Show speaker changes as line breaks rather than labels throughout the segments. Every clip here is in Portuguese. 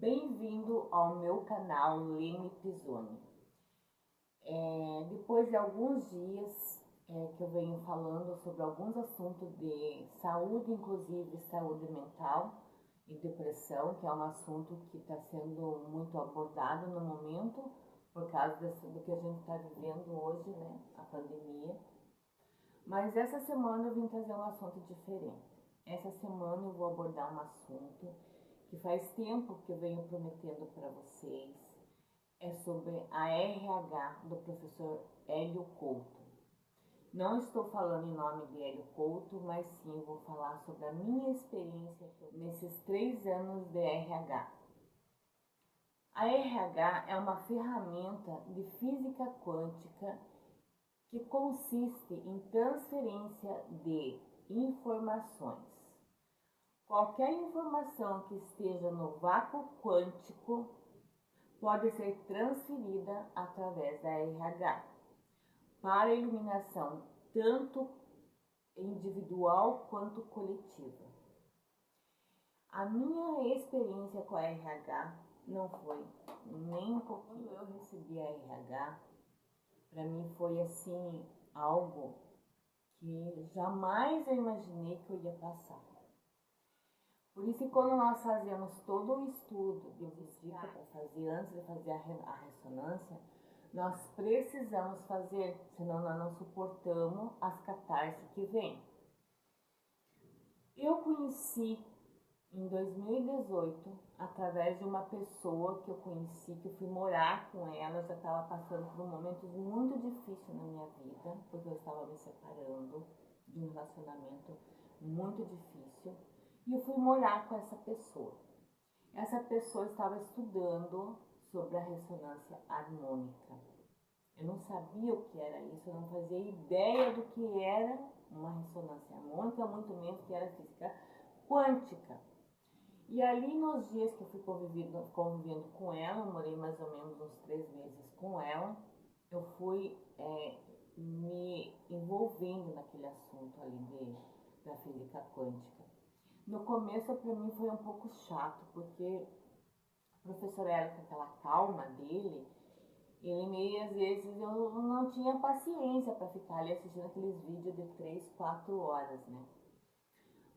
Bem-vindo ao meu canal Lene Pisoni. Depois de alguns dias que eu venho falando sobre alguns assuntos de saúde, inclusive saúde mental e depressão, que é um assunto que está sendo muito abordado no momento por causa do que a gente está vivendo hoje, né, a pandemia. Mas essa semana eu vim trazer um assunto diferente. Essa semana eu vou abordar um assunto que faz tempo que eu venho prometendo para vocês. É sobre a RH do professor Hélio Couto. Não estou falando em nome de Hélio Couto, mas sim vou falar sobre a minha experiência nesses 3 anos de RH. A RH é uma ferramenta de física quântica que consiste em transferência de informações. Qualquer informação que esteja no vácuo quântico pode ser transferida através da RH para a iluminação tanto individual quanto coletiva. A minha experiência com a RH não foi nem um pouquinho. Quando eu recebi a RH, para mim foi assim algo que jamais eu imaginei que eu ia passar. Por isso, quando nós fazemos todo o estudo de visita para fazer, antes de fazer a ressonância, nós precisamos fazer, senão nós não suportamos as catarses que vêm. Eu conheci em 2018, através de uma pessoa que eu conheci, que eu fui morar com ela, eu já estava passando por um momento muito difícil na minha vida, porque eu estava me separando de um relacionamento muito difícil. E eu fui morar com essa pessoa. Essa pessoa estava estudando sobre a ressonância harmônica. Eu não sabia o que era isso, eu não fazia ideia do que era uma ressonância harmônica, muito menos que era física quântica. E ali nos dias que eu fui convivendo com ela, eu morei mais ou menos uns 3 meses com ela, eu fui me envolvendo naquele assunto ali da física quântica. No começo, para mim, foi um pouco chato, porque o professor Hélio, com aquela calma dele, ele meio, às vezes, eu não tinha paciência para ficar ali assistindo aqueles vídeos de 3, 4 horas, né?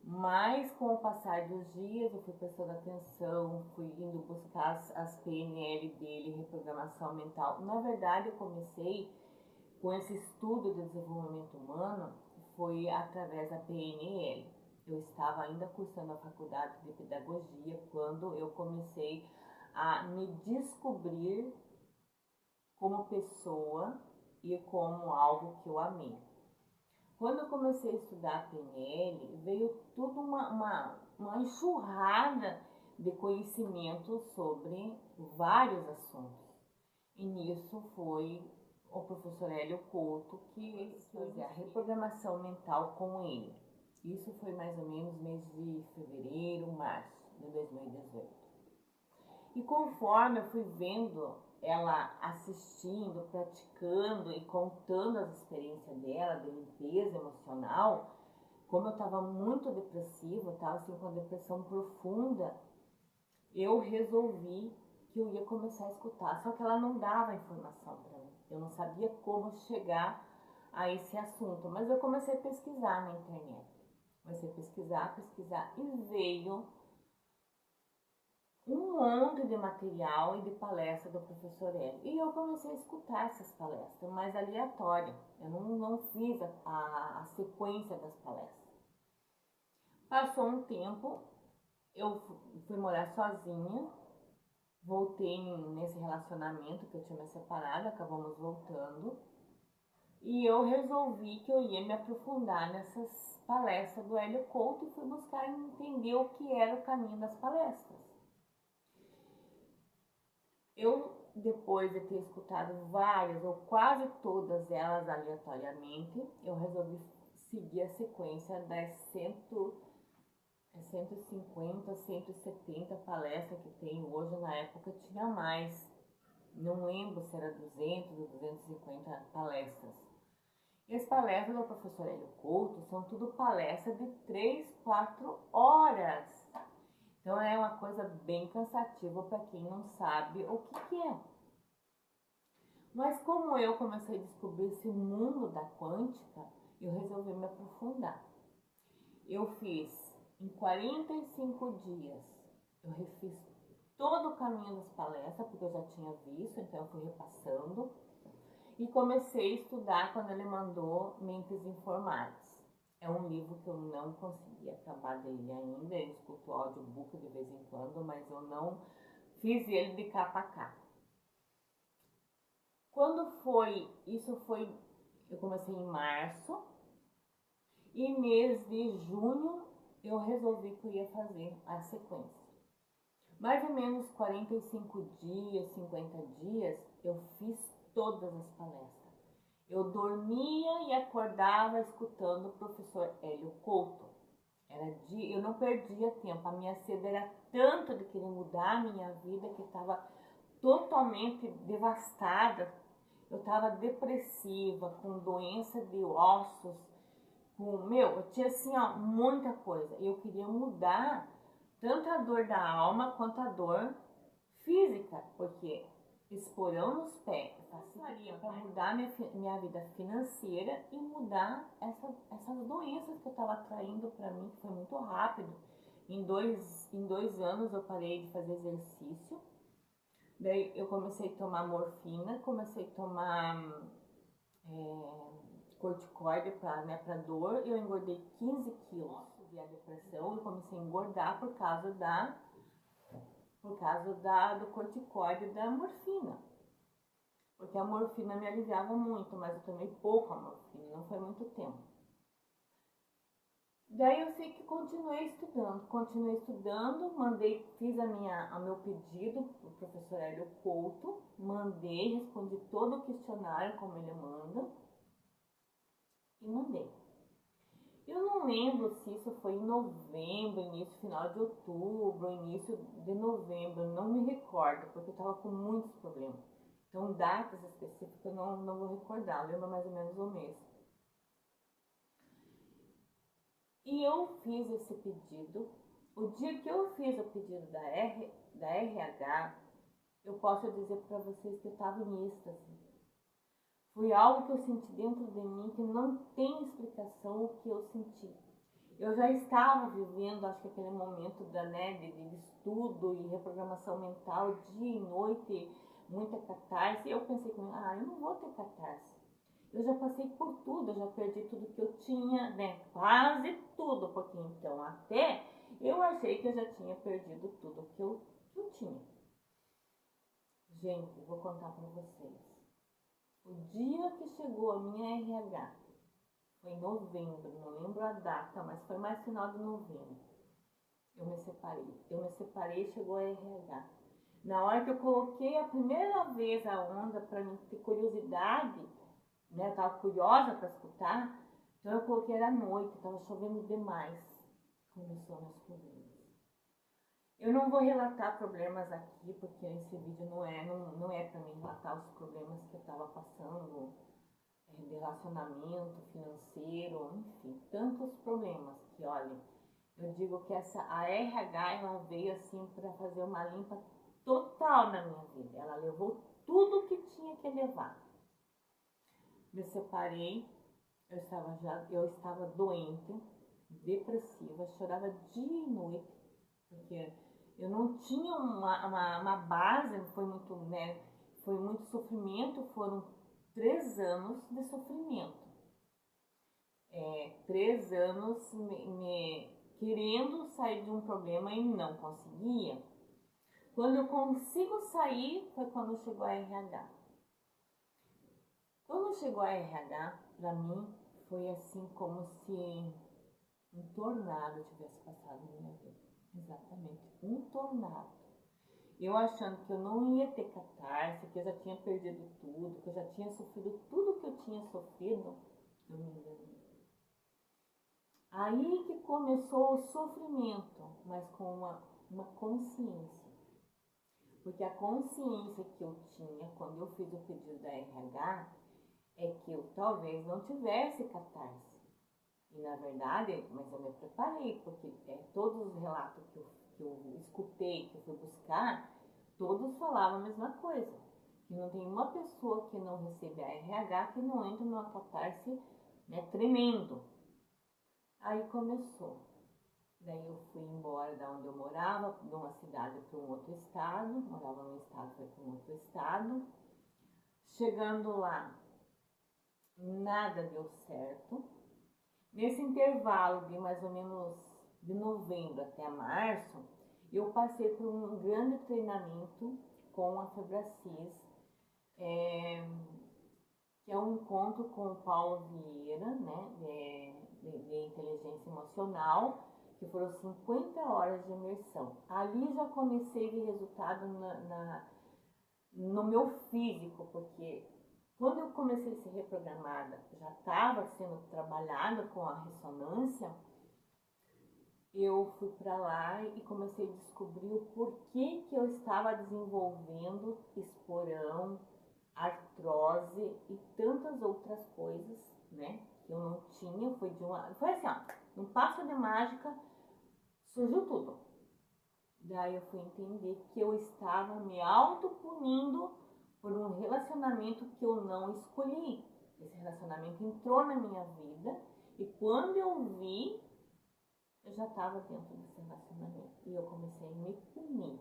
Mas, com o passar dos dias, eu fui prestando atenção, fui indo buscar as PNL dele, reprogramação mental. Na verdade, eu comecei com esse estudo de desenvolvimento humano, foi através da PNL. Eu estava ainda cursando a faculdade de pedagogia quando eu comecei a me descobrir como pessoa e como algo que eu amei. Quando eu comecei a estudar PNL, veio tudo uma enxurrada de conhecimento sobre vários assuntos. E nisso foi o professor Hélio Couto que fez a reprogramação mental com ele. Isso foi mais ou menos mês de fevereiro, março de 2018. E conforme eu fui vendo ela assistindo, praticando e contando as experiências dela de limpeza emocional, como eu estava muito depressiva, estava assim com depressão profunda, eu resolvi que eu ia começar a escutar. Só que ela não dava informação para mim. Eu não sabia como chegar a esse assunto, mas eu comecei a pesquisar na internet. Comecei a pesquisar e veio um monte de material e de palestra do professor Hélio. E eu comecei a escutar essas palestras, mais aleatória. Eu não fiz a sequência das palestras. Passou um tempo, eu fui morar sozinha, voltei nesse relacionamento que eu tinha me separado, acabamos voltando. E eu resolvi que eu ia me aprofundar nessas palestras do Hélio Couto e fui buscar entender o que era o caminho das palestras. Eu, depois de ter escutado várias ou quase todas elas aleatoriamente, eu resolvi seguir a sequência das 150, 170 palestras que tem hoje. Na época tinha mais, não lembro se era 200 ou 250 palestras. E as palestras do professor Hélio Couto são tudo palestras de 3, 4 horas. Então é uma coisa bem cansativa para quem não sabe o que é. Mas como eu comecei a descobrir esse mundo da quântica, eu resolvi me aprofundar. Eu fiz em 45 dias, eu refiz todo o caminho das palestras, porque eu já tinha visto, então eu fui repassando. E comecei a estudar quando ele mandou Mentes Informais. É um livro que eu não consegui acabar dele ainda, eu escuto audiobook de vez em quando, mas eu não fiz ele de capa a capa. Quando foi, eu comecei em março, e mês de junho eu resolvi que eu ia fazer a sequência. Mais ou menos 45 dias, 50 dias, eu fiz todas as palestras. Eu dormia e acordava escutando o professor Hélio Couto. Eu não perdia tempo, a minha sede era tanto de querer mudar a minha vida que estava totalmente devastada. Eu estava depressiva, com doença de ossos, eu tinha assim, ó, muita coisa. Eu queria mudar tanto a dor da alma quanto a dor física, porque esporão nos pés faria para mudar minha vida financeira e mudar essas doenças que eu estava atraindo para mim, que foi muito rápido. Em dois anos eu parei de fazer exercício, daí eu comecei a tomar morfina, comecei a tomar corticoide para dor, eu engordei 15 quilos. E a depressão, eu comecei a engordar por causa do corticoide da morfina. Porque a morfina me aliviava muito, mas eu tomei pouco a morfina, não foi muito tempo. Daí eu sei que continuei estudando, fiz o meu pedido para o professor Hélio Couto, respondi todo o questionário como ele manda e mandei. Eu não lembro se isso foi em novembro, início, final de outubro, início de novembro, não me recordo, porque eu estava com muitos problemas. Então, datas específicas eu não vou recordar, eu lembro mais ou menos o mês. E eu fiz esse pedido. O dia que eu fiz o pedido da RH, eu posso dizer para vocês que eu estava em êxtase. Foi algo que eu senti dentro de mim que não tem explicação o que eu senti. Eu já estava vivendo, acho que aquele momento de estudo e reprogramação mental, dia e noite, muita catarse. Eu pensei comigo, eu não vou ter catarse. Eu já passei por tudo, eu já perdi tudo que eu tinha, quase tudo, porque então até eu achei que eu já tinha perdido tudo que eu tinha. Gente, vou contar para vocês. O dia que chegou a minha RH, foi em novembro, não lembro a data, mas foi mais final de novembro. Eu me separei e chegou a RH. Na hora que eu coloquei a primeira vez a onda para mim ter curiosidade, eu tava curiosa para escutar, então eu coloquei era à noite, tava chovendo demais. Começou meus problemas. Eu não vou relatar problemas aqui, porque esse vídeo não é para mim relatar os problemas que eu tava passando, de relacionamento, financeiro, enfim, tantos problemas que, olha, eu digo que a RH, ela veio assim para fazer uma limpa total na minha vida. Ela levou tudo que tinha que levar. Me separei, eu estava doente, depressiva, chorava dia e noite, porque eu não tinha uma base, foi muito sofrimento, foram 3 anos de sofrimento. 3 anos me querendo sair de um problema e não conseguia. Quando eu consigo sair, foi quando chegou a RH. Quando chegou a RH, para mim, foi assim como se um tornado tivesse passado na minha vida. Exatamente, um tornado. Eu achando que eu não ia ter catarse, que eu já tinha perdido tudo, que eu já tinha sofrido tudo que eu tinha sofrido, eu me enganei. Aí que começou o sofrimento, mas com uma consciência. Porque a consciência que eu tinha quando eu fiz o pedido da RH é que eu talvez não tivesse catarse. E na verdade, mas eu me preparei, porque todos os relatos que eu escutei, que eu fui buscar, todos falavam a mesma coisa. Que não tem uma pessoa que não recebe a RH que não entra numa catarse, né, tremendo. Aí começou. Daí eu fui embora da onde eu morava, de uma cidade para um outro estado. Morava num estado, foi para um outro estado. Chegando lá, nada deu certo. Nesse intervalo de mais ou menos de novembro até março, eu passei por um grande treinamento com a Febracis, que é um encontro com o Paulo Vieira, né, de inteligência emocional, que foram 50 horas de imersão. Ali já comecei a ver resultado no meu físico, porque quando eu comecei a ser reprogramada, já estava sendo trabalhada com a ressonância, eu fui para lá e comecei a descobrir o porquê que eu estava desenvolvendo esporão, artrose e tantas outras coisas, né? Que eu não tinha, foi assim, ó, num passo de mágica, surgiu tudo. Daí eu fui entender que eu estava me autopunindo por um relacionamento que eu não escolhi. Esse relacionamento entrou na minha vida e quando eu vi, eu já estava dentro desse relacionamento. E eu comecei a me punir,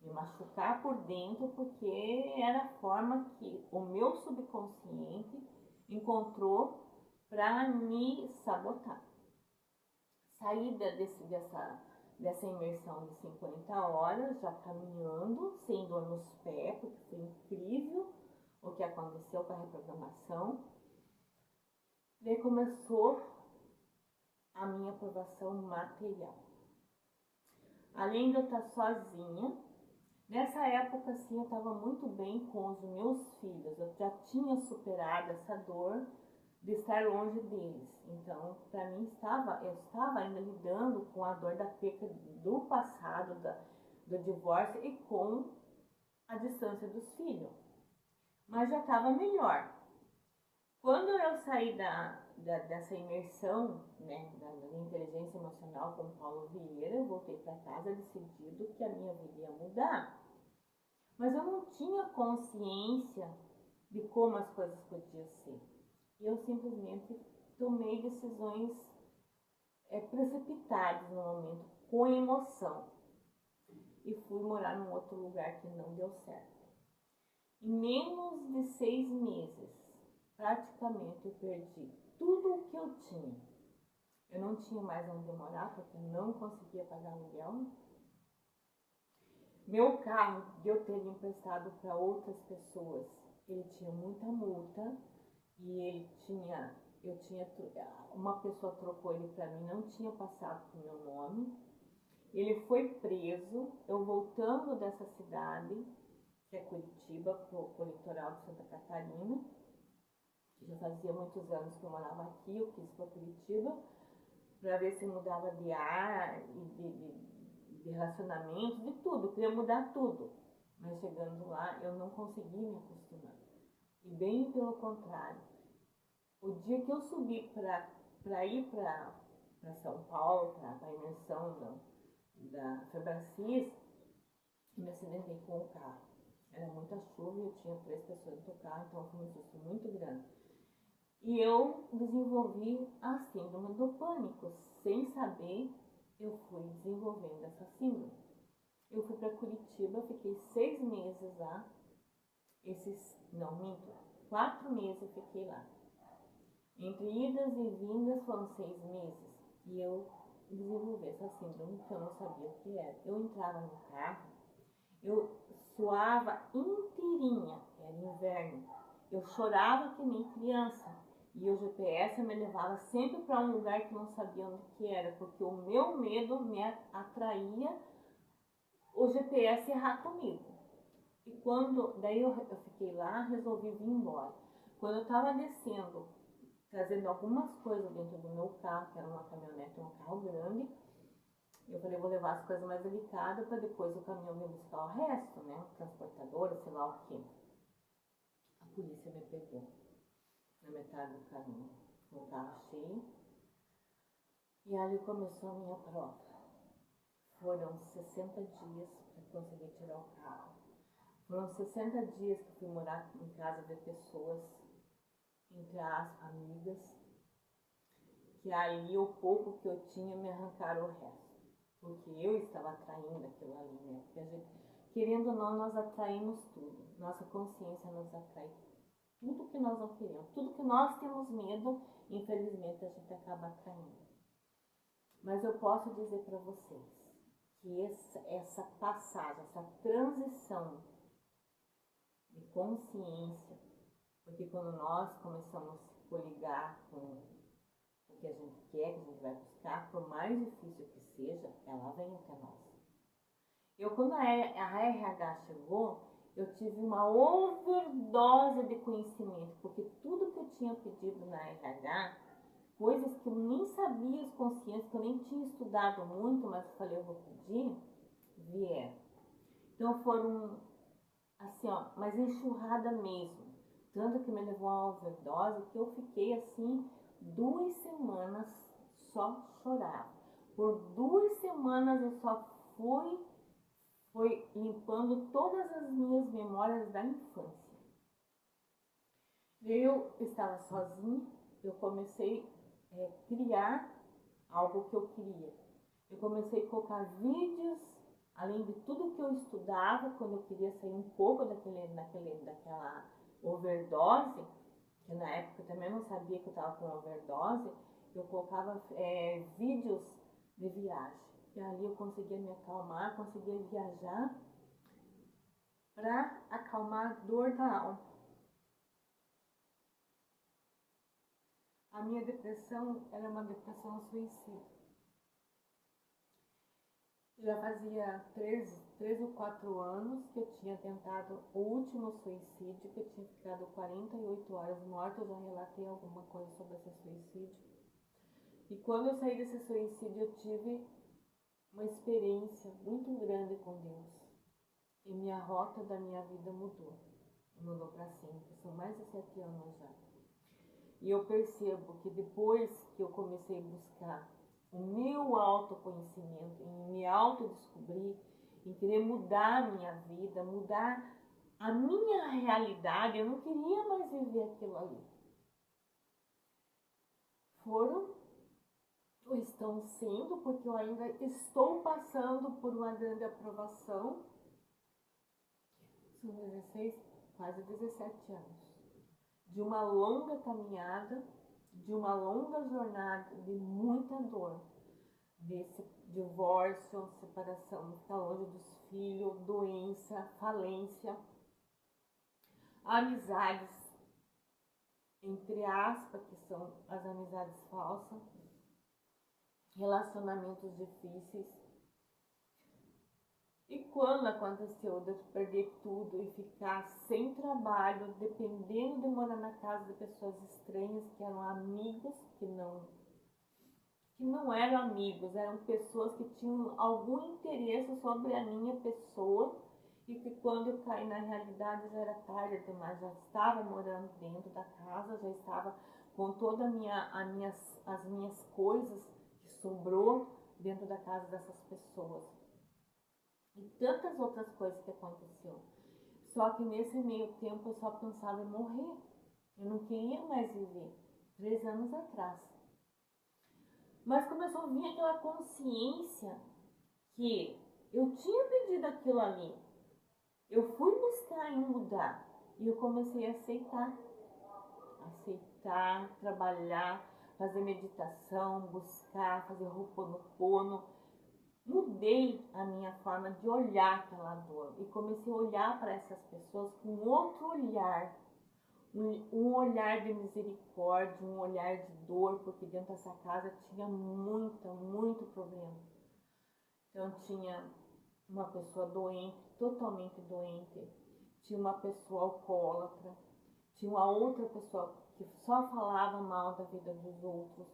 me machucar por dentro, porque era a forma que o meu subconsciente encontrou para me sabotar. Saí dessa imersão de 50 horas, já caminhando, sem dor nos pés, porque foi incrível o que aconteceu com a reprogramação. Daí começou a minha aprovação material. Além de eu estar sozinha, nessa época assim eu estava muito bem com os meus filhos, eu já tinha superado essa dor de estar longe deles. Então, para mim, eu estava ainda lidando com a dor da perda do passado, do divórcio e com a distância dos filhos. Mas já estava melhor. Quando eu saí dessa imersão, né, da inteligência emocional com o Paulo Vieira, eu voltei para casa decidido que a minha vida ia mudar. Mas eu não tinha consciência de como as coisas podiam ser. Eu simplesmente tomei decisões precipitadas no momento, com emoção. E fui morar num outro lugar que não deu certo. Em menos de 6 meses, praticamente eu perdi tudo o que eu tinha. Eu não tinha mais onde morar, porque eu não conseguia pagar aluguel. Meu carro, que eu teria emprestado para outras pessoas, ele tinha muita multa. E uma pessoa trocou ele para mim, não tinha passado pro meu nome. Ele foi preso, eu voltando dessa cidade, que é Curitiba, pro litoral de Santa Catarina. Já fazia muitos anos que eu morava aqui, eu quis ir para Curitiba, para ver se mudava de ar, de relacionamento, de tudo, eu queria mudar tudo. Mas chegando lá, eu não consegui me acostumar. E bem pelo contrário. O dia que eu subi para ir para São Paulo, para a imersão da Febracis, me acidentei com o carro. Era muita chuva e eu tinha 3 pessoas no carro, então foi um susto muito grande. E eu desenvolvi a síndrome do pânico. Sem saber, eu fui desenvolvendo essa síndrome. Eu fui para Curitiba, fiquei 6 meses lá. 4 meses eu fiquei lá. Entre idas e vindas foram 6 meses. E eu desenvolvi essa síndrome que eu não sabia o que era. Eu entrava no carro, eu suava inteirinha, era inverno. Eu chorava que nem criança. E o GPS me levava sempre para um lugar que não sabia onde que era, porque o meu medo me atraía o GPS errar comigo. E daí eu fiquei lá, resolvi vir embora. Quando eu estava descendo, trazendo algumas coisas dentro do meu carro, que era uma caminhonete, um carro grande, eu falei, vou levar as coisas mais delicadas para depois o caminhão me buscar o resto, né? Transportadora, sei lá o quê. A polícia me pegou na metade do caminho, com o carro cheio. E ali começou a minha prova. Foram 60 dias para conseguir tirar o carro. Foram 60 dias que eu fui morar em casa de pessoas, entre aspas, amigas, que ali o pouco que eu tinha me arrancaram o resto. Porque eu estava atraindo aquilo ali, né? Porque a gente, querendo ou não, nós atraímos tudo. Nossa consciência nos atrai tudo que nós não queremos. Tudo que nós temos medo, infelizmente, a gente acaba atraindo. Mas eu posso dizer para vocês que essa passagem, essa transição de consciência, porque quando nós começamos a se coligar com o que a gente quer, que a gente vai buscar, por mais difícil que seja, ela vem até nós. Quando a RH chegou, eu tive uma overdose de conhecimento, porque tudo que eu tinha pedido na RH, coisas que eu nem sabia as consciências, que eu nem tinha estudado muito, mas eu falei, eu vou pedir, vieram. Então foram, assim, ó, mas enxurrada mesmo. Tanto que me levou a overdose, que eu fiquei assim, 2 semanas só chorava. Por 2 semanas eu só fui limpando todas as minhas memórias da infância. Eu estava sozinha, eu comecei a criar algo que eu queria. Eu comecei a colocar vídeos, além de tudo que eu estudava, quando eu queria sair um pouco daquela overdose, que na época eu também não sabia que eu estava com overdose, eu colocava vídeos de viagem. E ali eu conseguia me acalmar, conseguia viajar para acalmar a dor da alma. A minha depressão era uma depressão suicida. Já fazia 3 ou 4 anos que eu tinha tentado o último suicídio, que eu tinha ficado 48 horas morta. Eu já relatei alguma coisa sobre esse suicídio. E quando eu saí desse suicídio, eu tive uma experiência muito grande com Deus. E minha rota da minha vida mudou. Mudou para sempre. São mais de 7 anos já. E eu percebo que depois que eu comecei a buscar o meu autoconhecimento, em me autodescobrir, em querer mudar a minha vida, mudar a minha realidade, eu não queria mais viver aquilo ali. Foram, ou estão sendo, porque eu ainda estou passando por uma grande aprovação. São 16, quase 17 anos. De uma longa caminhada, de uma longa jornada, de muita dor, desse divórcio, separação, ficar longe dos filhos, doença, falência, amizades, entre aspas, que são as amizades falsas, relacionamentos difíceis. E quando aconteceu de eu perder tudo e ficar sem trabalho, dependendo de morar na casa de pessoas estranhas, que eram amigos, que não eram amigos, eram pessoas que tinham algum interesse sobre a minha pessoa, e que quando eu caí na realidade já era tarde demais, já estava morando dentro da casa, já estava com todas as minhas coisas que sobrou dentro da casa dessas pessoas. E tantas outras coisas que aconteceram. Só que nesse meio tempo eu só pensava em morrer. Eu não queria mais viver. 3 anos atrás. Mas começou a vir aquela consciência que eu tinha pedido aquilo ali. Eu fui buscar em mudar. E eu comecei a aceitar. Aceitar, trabalhar, fazer meditação, buscar, fazer Ho'oponopono. Mudei a minha forma de olhar aquela dor e comecei a olhar para essas pessoas com outro olhar, um olhar de misericórdia, um olhar de dor, porque dentro dessa casa tinha muito problema. Então tinha uma pessoa doente, totalmente doente, tinha uma pessoa alcoólatra, tinha uma outra pessoa que só falava mal da vida dos outros.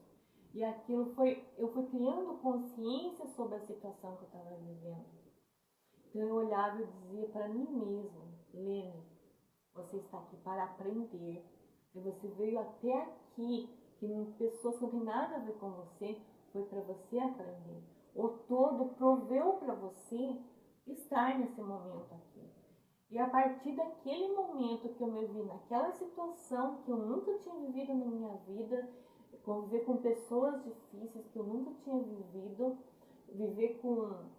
E aquilo eu fui criando consciência sobre a situação que eu estava vivendo. Então eu olhava e dizia para mim mesma, Lene, você está aqui para aprender. Se você veio até aqui, que pessoas que não têm nada a ver com você, foi para você aprender. o todo proveu para você estar nesse momento aqui. E a partir daquele momento que eu me vi naquela situação que eu nunca tinha vivido na minha vida, conviver com pessoas difíceis que eu nunca tinha vivido, viver com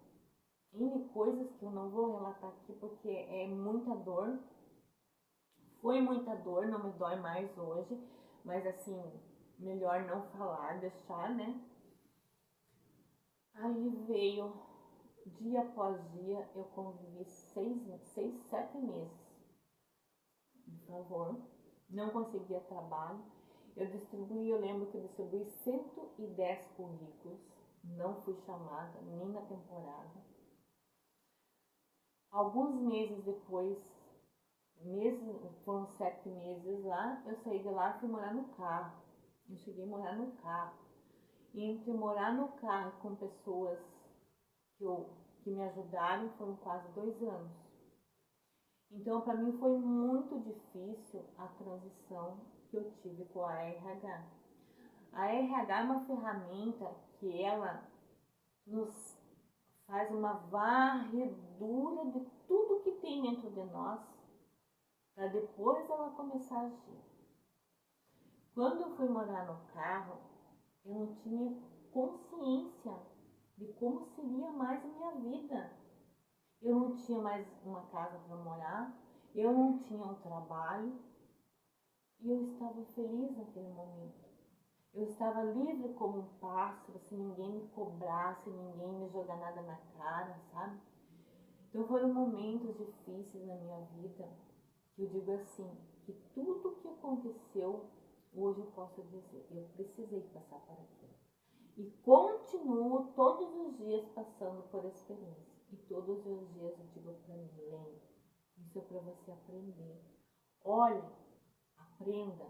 N coisas que eu não vou relatar aqui porque é muita dor. Foi muita dor, não me dói mais hoje, mas assim, melhor não falar, deixar, né? Aí veio, dia após dia, eu convivi 7 meses. Por favor, não conseguia trabalho. Eu lembro que eu distribuí 110 currículos, não fui chamada, nem na temporada. Alguns meses depois, foram 7 meses lá, eu saí de lá e fui morar no carro. Eu cheguei a morar no carro. E entre morar no carro com pessoas que me ajudaram, foram quase 2 anos. Então, para mim foi muito difícil a transição que eu tive com a RH. A RH é uma ferramenta que ela nos faz uma varredura de tudo que tem dentro de nós, para depois ela começar a agir. Quando eu fui morar no carro, eu não tinha consciência de como seria mais a minha vida. Eu não tinha mais uma casa para morar, eu não tinha um trabalho e eu estava feliz naquele momento. Eu estava livre como um pássaro, sem ninguém me cobrar, sem ninguém me jogar nada na cara, sabe? Então foram momentos difíceis na minha vida que eu digo assim, que tudo que aconteceu, hoje eu posso dizer, eu precisei passar por aquilo. E continuo todos os dias passando por experiência. E todos os dias eu digo para mim, Lene, isso é para você aprender. Olhe, aprenda.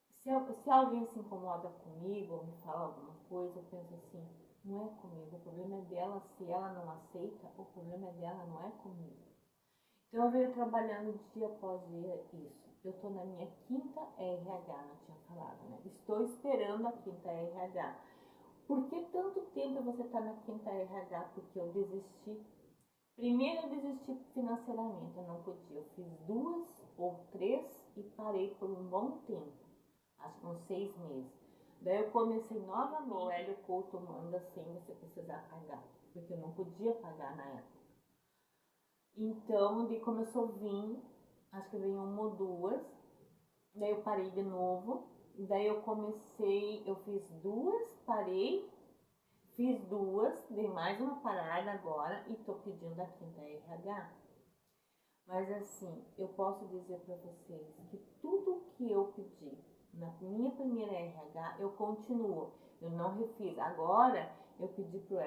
Se alguém se incomoda comigo ou me fala alguma coisa, eu penso assim, não é comigo, o problema é dela. Se ela não aceita, o problema é dela, não é comigo. Então eu venho trabalhando dia após dia isso. Eu estou na minha 5ª RH, não tinha falado, né? Estou esperando a 5ª RH. Por que tanto tempo você está na 5ª RH? Porque eu desisti. Primeiro eu desisti financeiramente, eu não podia. Eu fiz 2 ou 3 e parei por um bom tempo, acho que uns 6 meses. Daí eu comecei novamente, o Hélio Couto manda sem você precisar pagar, porque eu não podia pagar na época. Então, daí começou a vir, acho que veio 1 ou 2, daí eu parei de novo, daí eu fiz 2, parei, fiz 2, dei mais uma parada agora e tô pedindo a 5ª RH. Mas assim, eu posso dizer para vocês que tudo que eu pedi na minha primeira RH, eu continuo, eu não refiz. Agora, eu pedi pro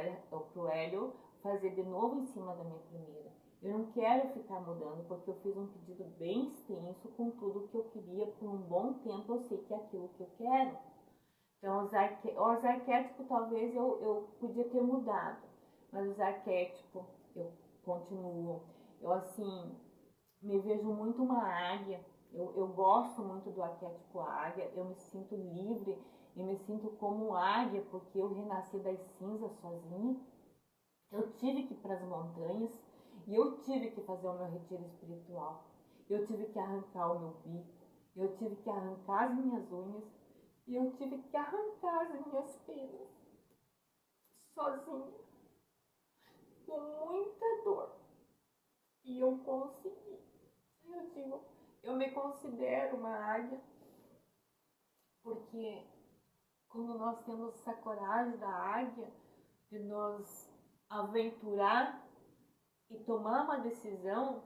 Hélio fazer de novo em cima da minha primeira. Eu não quero ficar mudando, porque eu fiz um pedido bem extenso com tudo que eu queria por um bom tempo, eu sei que é aquilo que eu quero. Então, os arquétipos talvez eu podia ter mudado, mas os arquétipos eu continuo. Eu, assim, me vejo muito uma águia, eu gosto muito do arquétipo águia, eu me sinto livre, eu me sinto como águia, porque eu renasci das cinzas sozinha. Eu tive que ir para as montanhas e eu tive que fazer o meu retiro espiritual. Eu tive que arrancar o meu bico, eu tive que arrancar as minhas unhas e eu tive que arrancar as minhas penas sozinha, com muita dor. E eu consegui. Eu digo, eu me considero uma águia porque quando nós temos essa coragem da águia de nos aventurar e tomar uma decisão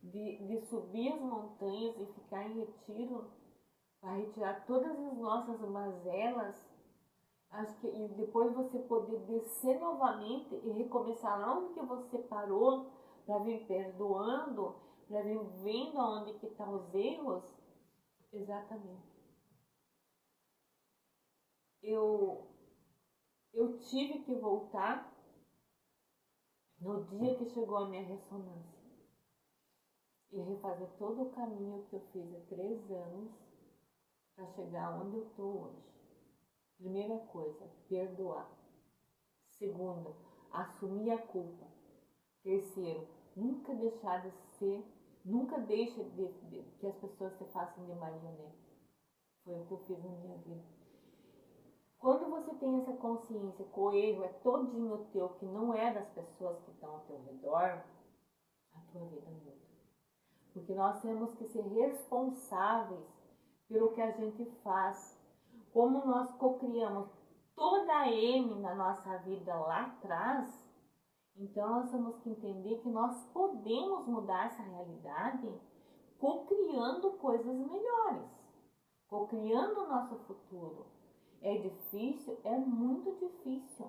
de subir as montanhas e ficar em retiro para retirar todas as nossas mazelas, acho que e depois você poder descer novamente e recomeçar lá onde que você parou, para vir perdoando, para vir vendo aonde que estão os erros. Exatamente. Eu tive que voltar no dia que chegou a minha ressonância e refazer todo o caminho que eu fiz há 3 anos para chegar onde eu estou hoje. Primeira coisa, perdoar. Segundo, assumir a culpa. Terceiro, nunca deixar de ser, nunca deixe que as pessoas te façam de marionete. Foi o que eu fiz na minha vida. Quando você tem essa consciência que o erro é todinho teu, que não é das pessoas que estão ao teu redor, a tua vida muda. Porque nós temos que ser responsáveis pelo que a gente faz. Como nós cocriamos toda a M na nossa vida lá atrás, então nós temos que entender que nós podemos mudar essa realidade cocriando coisas melhores, cocriando o nosso futuro. É difícil? É muito difícil.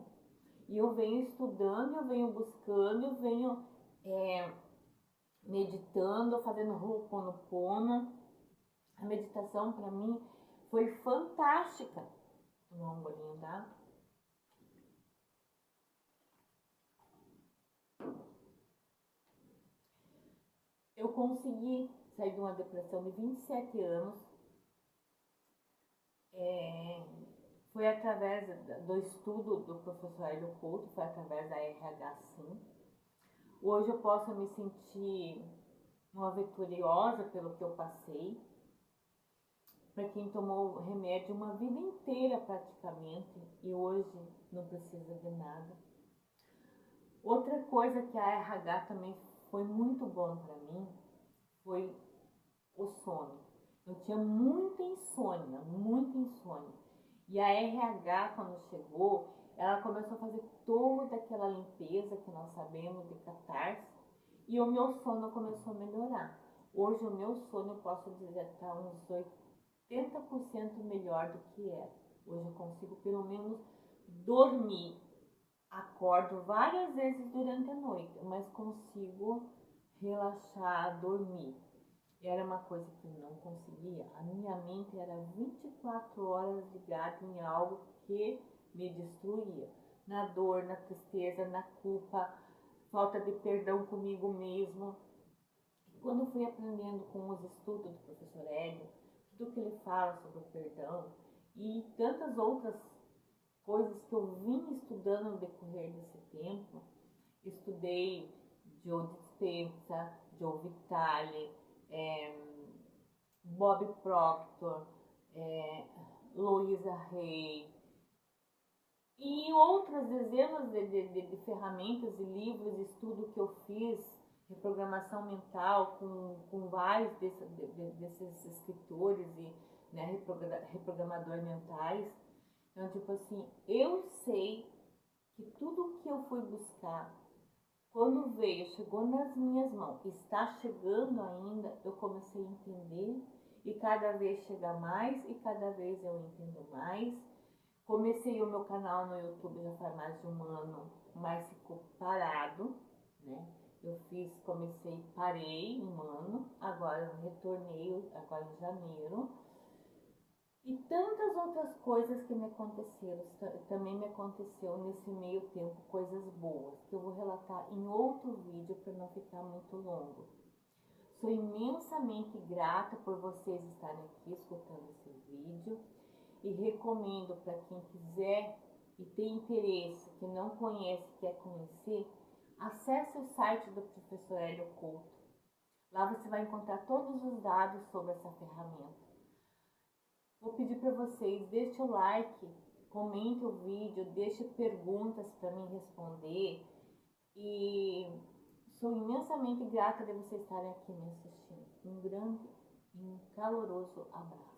E eu venho estudando, eu venho buscando, eu venho meditando, fazendo Ho'oponopono. A meditação para mim foi fantástica. Vou tomar um golinho d'água. Eu consegui sair de uma depressão de 27 anos. Foi através do estudo do professor Hélio Couto, foi através da RH sim. Hoje eu posso me sentir uma vitoriosa pelo que eu passei. Para quem tomou remédio uma vida inteira praticamente e hoje não precisa de nada. Outra coisa que a RH também foi muito bom para mim foi o sono. Eu tinha muita insônia, muita insônia. E a RH, quando chegou, ela começou a fazer toda aquela limpeza que nós sabemos de catarse e o meu sono começou a melhorar. Hoje o meu sono, eu posso dizer, está uns 80% melhor do que era. Hoje eu consigo pelo menos dormir. Acordo várias vezes durante a noite, mas consigo relaxar, dormir. Era uma coisa que eu não conseguia. A minha mente era 24 horas ligada em algo que me destruía. Na dor, na tristeza, na culpa, falta de perdão comigo mesmo. Quando eu fui aprendendo com os estudos do professor Hélio, tudo que ele fala sobre o perdão e tantas outras coisas que eu vim estudando no decorrer desse tempo, estudei Joe Dispenza, Joe Vitale, Bob Proctor, Louisa Hay e outras dezenas de ferramentas e livros de estudo que eu fiz, reprogramação mental com vários desses escritores e reprogramadores mentais. Então, tipo assim, eu sei que tudo que eu fui buscar, quando veio, chegou nas minhas mãos, está chegando ainda, eu comecei a entender e cada vez chega mais e cada vez eu entendo mais. Comecei o meu canal no YouTube já faz mais de um ano, mas ficou parado, né? Comecei, parei um ano, agora eu retornei, agora em janeiro. E tantas outras coisas que me aconteceram, também me aconteceu nesse meio tempo, coisas boas, que eu vou relatar em outro vídeo para não ficar muito longo. Sou imensamente grata por vocês estarem aqui escutando esse vídeo e recomendo para quem quiser e tem interesse, que não conhece, quer conhecer, acesse o site do professor Hélio Couto. Lá você vai encontrar todos os dados sobre essa ferramenta. Vou pedir para vocês, deixe o like, comente o vídeo, deixe perguntas para mim responder e sou imensamente grata de vocês estarem aqui me assistindo. Um grande e um caloroso abraço.